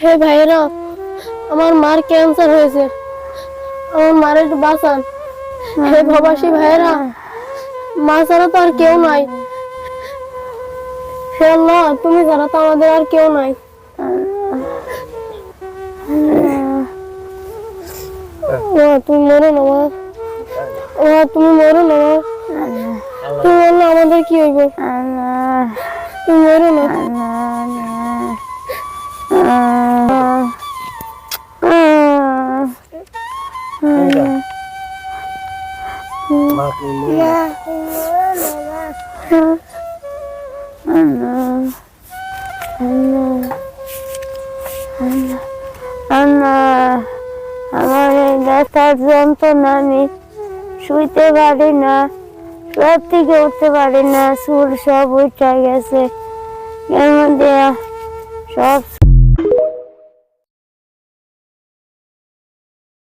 হে ভাইরা, আমার মার ক্যান্সার হয়েছে, আমার মার একটু বাঁচান। হে প্রবাসী ভাইরা, মা ছাড়া তো আর কেউ নাই। হে আল্লাহ, তুমি ছাড়া তো আমাদের আর কেউ নাই। তুমি মরো না মা, তুমি মরো না মা, তুমি বললে আমাদের কি হইব? তুমি মরো না। আমার এই ব্যথার যন্ত্রণা, আমি শুইতে পারি না, সব থেকে উঠতে পারি না, চুল সব উঠে গেছে, এর মধ্যে সব